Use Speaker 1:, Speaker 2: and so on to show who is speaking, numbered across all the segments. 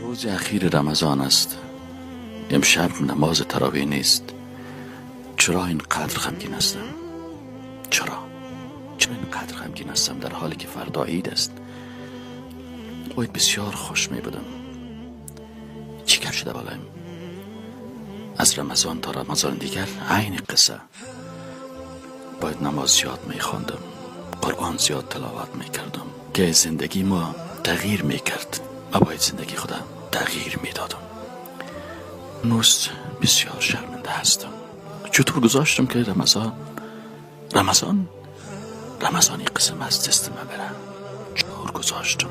Speaker 1: روز اخیر رمضان است. امشب نماز تراویح نیست. چرا اینقدر غمگین هستم؟ چرا اینقدر غمگین هستم در حالی که فردا عید است؟ باید بسیار خوش می بودم. چی کم شده بالایم؟ از رمضان تا رمضان دیگر عین قصه. باید نماز زیاد می خواندم، قرآن زیاد تلاوت می کردم که زندگی ما تغییر می کرد. ما باید زندگی خودم تغییر می دادم. نوست بسیار شرمنده هستم. چطور گذاشتم که رمضانی قسم از دست من بره؟ چطور گذاشتم؟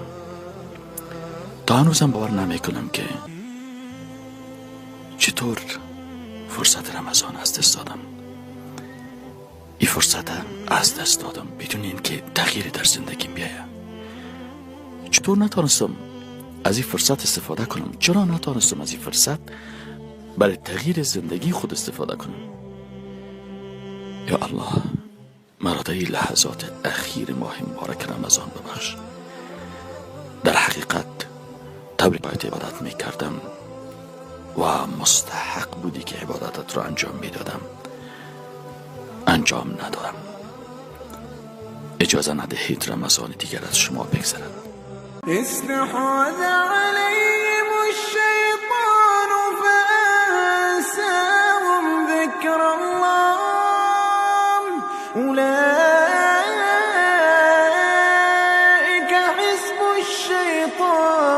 Speaker 1: تا هنوزم باور نمی کنم که چطور فرصت رمضان از دست دادم. این فرصت از دست دادم بدون اینکه تغییری در زندگیم بیاید. چطور نتانستم از این فرصت استفاده کنم؟ چرا نتانستم از این فرصت برای تغییر زندگی خود استفاده کنم؟ یا الله، مرا در این لحظات اخیر ماه مبارک رمضان ببخش. در حقیقت طوری باید عبادت می کردم و مستحق بودی که عبادتت را انجام می دادم، انجام ندادم. اجازه ندهید رمضان دیگر از شما بگذرد.
Speaker 2: استحوذ عليهم الشيطان فأنساهم ذكر الله أولئك حزب الشيطان